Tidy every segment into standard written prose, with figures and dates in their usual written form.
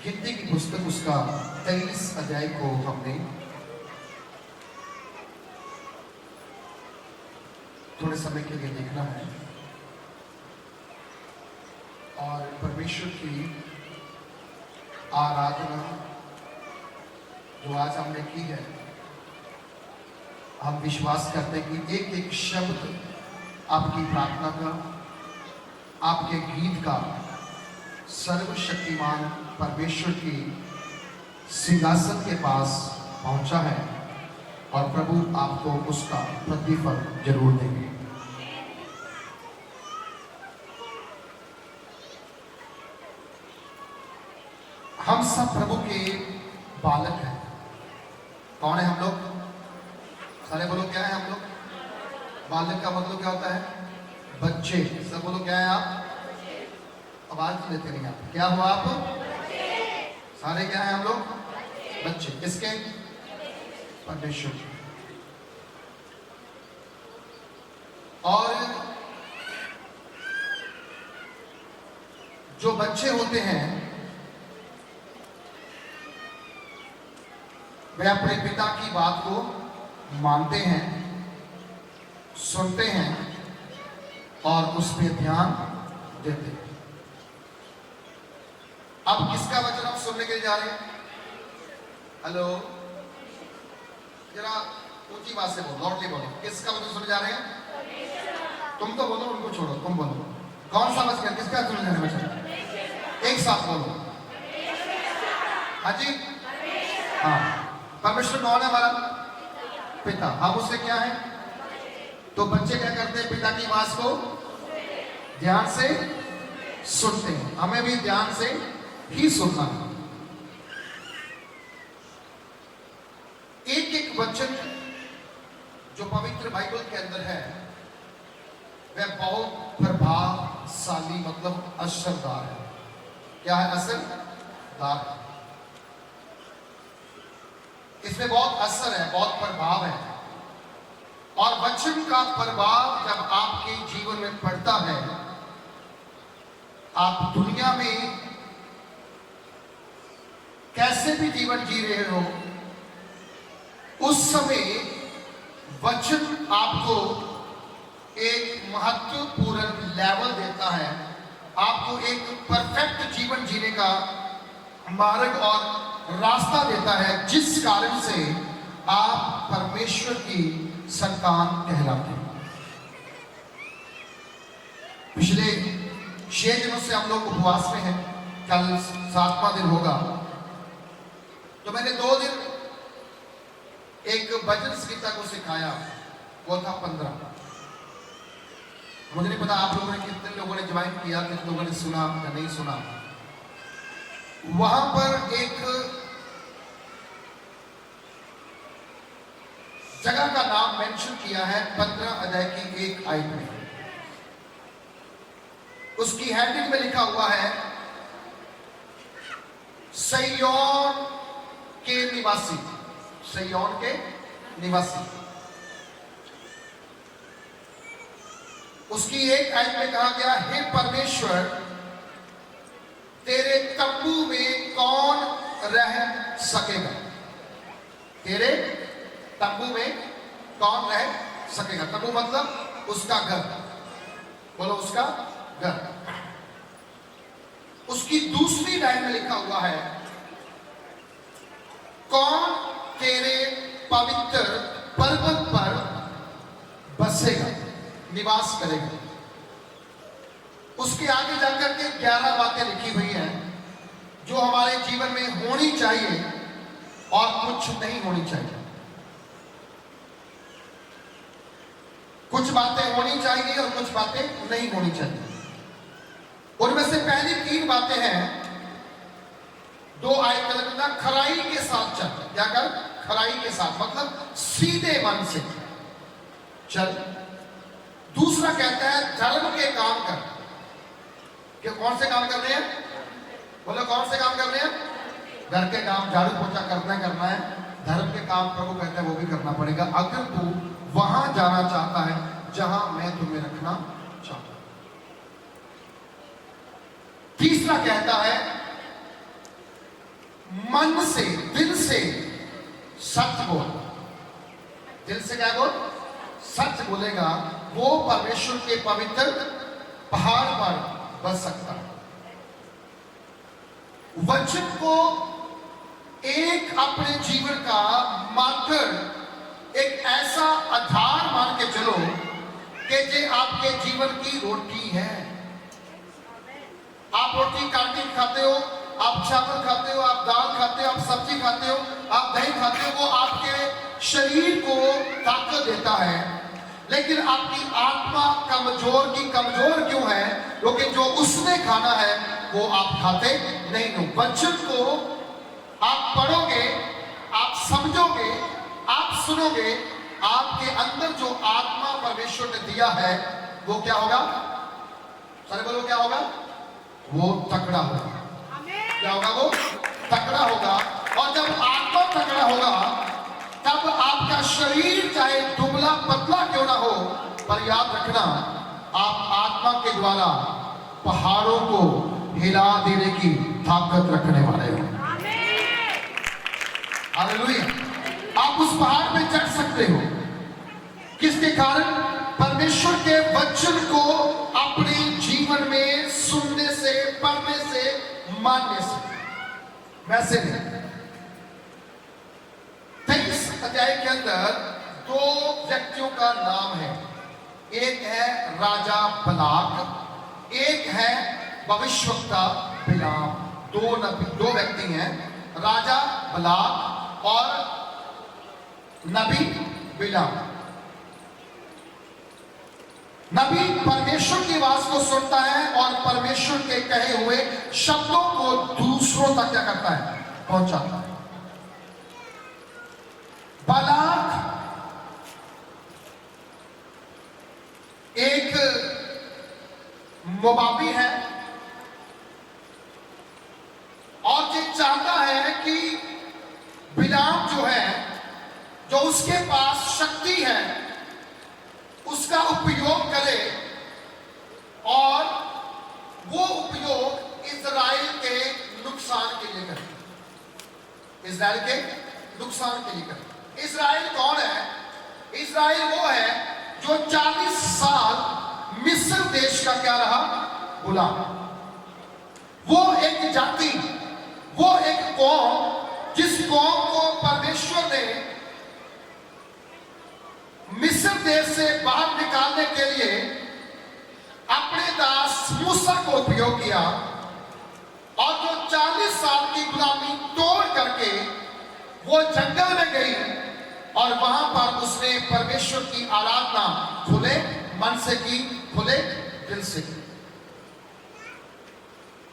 गिनती की पुस्तक उसका 23 अध्याय को हमने थोड़े समय के लिए देखना है और परमेश्वर की आराधना जो आज हमने की है, हम विश्वास करते हैं कि एक एक शब्द आपकी प्रार्थना का, आपके गीत का सर्वशक्तिमान परमेश्वर की सिंहासन के पास पहुंचा है और प्रभु आपको उसका प्रतिफल जरूर देंगे। हम सब प्रभु के बालक हैं। कौन है हम लोग? सारे बोलो क्या है हम लोग? बालक का मतलब क्या होता है? बच्चे। सब बोलो क्या है आप? आवाज लेते नहीं आप। क्या हुआ आप? सारे क्या है हम लोग? बच्चे। किसके? परमेश्वर। और जो बच्चे होते हैं वे अपने पिता की बात को मानते हैं, सुनते हैं और उस पर ध्यान देते हैं। अब किसका वचन हम सुनने के लिए जा रहे हैं? हेलो, जरा ऊंची बात से बोलो, लॉटली बोलो। किसका वचन सुनने जा रहे हैं? तुम तो बोलो, उनको छोड़ो, तुम बोलो। कौन सा वचन? किसका सुनने जा रहे हैं वचन? एक साथ बोलो। हाँ जी, हाँ। परमेश्वर कौन है? हमारा पिता। हम उससे क्या है? तो बच्चे क्या करते हैं? पिता की आवाज को ध्यान से सुनते हैं। हमें भी ध्यान से ही सुनना है। एक एक वचन जो पवित्र बाइबल के अंदर है वह बहुत प्रभावशाली, मतलब असरदार है। क्या है? असरदार। इसमें बहुत असर है, बहुत प्रभाव है। और वचन का प्रभाव जब आपके जीवन में पड़ता है, आप दुनिया में कैसे भी जीवन जी रहे हो, उस समय वचन आपको एक महत्वपूर्ण लेवल देता है, आपको एक परफेक्ट जीवन जीने का मार्ग और रास्ता देता है, जिस कारण से आप परमेश्वर की संतान कहलाते हैं। पिछले 6 दिनों से हम लोग उपवास में हैं। कल 7वां दिन होगा। तो मैंने 2 दिन एक भजन संगीता को सिखाया, वो था 15। मुझे नहीं पता आप लोगों ने कितने लोगों ने ज्वाइन किया, कितने लोगों ने सुना या नहीं सुना। वहां पर एक जगह का नाम मेंशन किया है 15 अध्याय की 1 आयत में। उसकी हेडिंग में लिखा हुआ है, सिय्योन के निवासी। सिय्योन के निवासी। उसकी 1 आयत में कहा गया, हे परमेश्वर, तेरे तंबू में कौन रह सकेगा? तेरे तंबू में कौन रह सकेगा? तंबू मतलब उसका घर। बोलो, उसका घर। उसकी दूसरी लाइन में लिखा हुआ है, कौन तेरे पवित्र पर्वत पर बसेगा, निवास करेगा? उसके आगे जाकर के 11 बातें लिखी हुई हैं जो हमारे जीवन में होनी चाहिए और कुछ नहीं होनी चाहिए। कुछ बातें होनी चाहिए और कुछ बातें नहीं होनी चाहिए। उनमें से पहली 3 बातें हैं, 2 आयत का लिखा, खराई के साथ चल। क्या कर? खराई के साथ मतलब सीधे मन से चल। दूसरा कहता है धर्म के काम कर। कि कौन से काम करने हैं? बोलो, कौन से काम करने हैं? घर के काम, झाड़ू पोछा करना है। धर्म के काम प्रभु कहते हैं वो भी करना पड़ेगा, अगर तू वहां जाना चाहता है जहां मैं तुम्हें रखना चाहता हूं। तीसरा कहता है मन से, दिल से सच बोल, दिल से क्या बोल, सच बोलेगा, वो परमेश्वर के पवित्र पहाड़ पर बस सकता है। वचन को एक अपने जीवन का मार्कर, एक ऐसा आधार मान के चलो कि ये आपके जीवन की रोटी है। आप रोटी काट खाते हो, आप चावल खाते हो, आप दाल खाते हो, आप सब्जी खाते हो, आप दही खाते हो, वो आपके शरीर को ताकत देता है। लेकिन आपकी आत्मा कमजोर क्यों है? क्योंकि जो उसने खाना है वो आप खाते नहीं हो। वचन को आप पढ़ोगे, आप समझोगे, आप सुनोगे, आपके अंदर जो आत्मा परमेश्वर ने दिया है वो क्या होगा? सारे बोलो क्या होगा? वो तकड़ा होगा। क्या होगा? वो तकड़ा होगा। और जब आत्मा तकड़ा होगा तब आपका शरीर चाहे दुबला पतला क्यों ना हो, पर याद रखना आप आत्मा के द्वारा पहाड़ों को हिला देने की ताकत रखने वाले हो। हालेलुया। आप उस पहाड़ पे चढ़ सकते हो। किसके कारण? परमेश्वर के वचन को अपने जीवन में सुनने से, पढ़ने से, मानने से। वैसे नहीं। 23 अध्याय के अंदर दो व्यक्तियों का नाम है। एक है राजा बलाक, एक है भविष्यवक्ता बिलाम। दो व्यक्ति हैं, राजा बलाक और नबी बिलाम। नबी परमेश्वर की आवाज को सुनता है और परमेश्वर के कहे हुए शब्दों को दूसरों तक क्या करता है? पहुंचाता है। बलाक एक मोबाबी है और ये चाहता है कि बिलाम जो है, जो उसके पास शक्ति है, उसका उपयोग करे और वो उपयोग इज़राइल के नुकसान के लिए करे। इज़राइल के नुकसान के लिए करे। इज़राइल कौन है? इज़राइल वो है जो 40 साल मिस्र देश का क्या रहा? गुलाम। वो एक जाति, वो एक कौम, जिस कौम को परमेश्वर ने मिस्र देश से बाहर निकालने के लिए अपने दास मूसा को उपयोग किया और जो 40 साल की गुलामी तोड़ करके वो जंगल में गई और वहां पर उसने परमेश्वर की आराधना खुले मन से की, खुले दिल से की।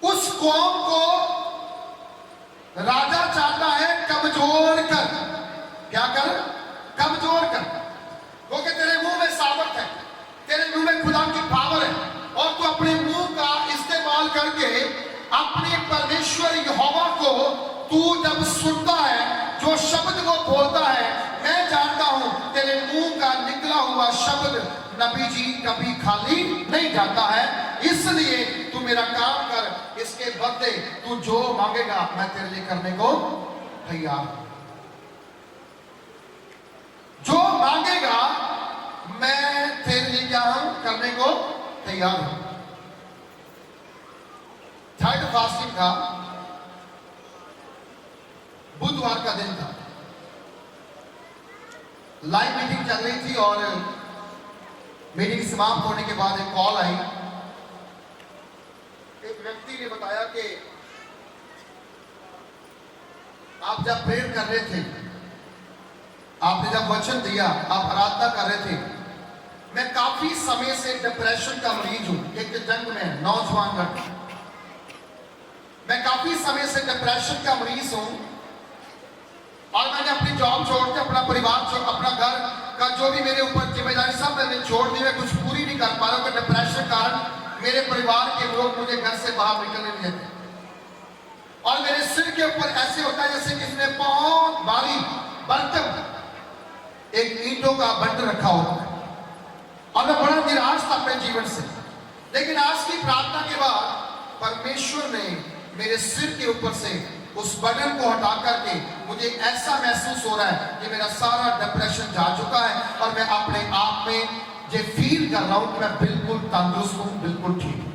उस कौम को राजा चाहता है कमजोर कर। क्या कर? कमजोर कर। क्योंकि तेरे मुंह में सामर्थ है, तेरे मुंह में खुदा की पावर है और तू अपने मुंह का इस्तेमाल करके अपने परमेश्वर यहोवा को तू जब सुनता है, जो शब्द वो बोलता है, मैं जानता हूं तेरे मुंह का निकला हुआ शब्द नबी जी कभी खाली नहीं जाता है। इसलिए तू मेरा काम कर, इसके बदले तू जो मांगेगा मैं तेरे लिए करने को तैयार हूं। जो मांगेगा मैं तेरे लिए क्या हूं? करने को तैयार हूं। थर्ड फास्टिंग था, बुधवार का दिन था। लाइव मीटिंग चल रही थी और मीटिंग समाप्त होने के बाद एक कॉल आई। एक व्यक्ति ने बताया कि आप जब प्रेयर कर रहे थे, आपने जब वचन दिया, आप आराधना कर रहे थे, मैं काफी समय से डिप्रेशन का मरीज हूं। एक जंग में नौजवान लड़का, मैं काफी समय से डिप्रेशन का मरीज हूं और मैंने अपनी जॉब छोड़ के, अपना परिवार छोड़, अपना घर का जो भी मेरे ऊपर जिम्मेदारी सब मैंने छोड़ दी। मैं कुछ पूरी नहीं कर पा रहा हूं। डिप्रेशन के कारण मेरे परिवार के लोग मुझे घर से बाहर निकलने नहीं देते और मेरे सिर के ऊपर ऐसे होता है जैसे किसी ने बहुत भारी बर्तन, एक ईंटों का बंडल रखा होता है और मैं बड़ा निराश था अपने जीवन से। लेकिन आज की प्रार्थना के बाद परमेश्वर ने मेरे सिर के ऊपर से उस बटन को हटा करके मुझे ऐसा महसूस हो रहा है कि मेरा सारा डिप्रेशन जा चुका है और मैं अपने आप में ये फील कर रहा हूं कि मैं बिल्कुल तंदुरुस्त हूं, बिल्कुल ठीक हूं।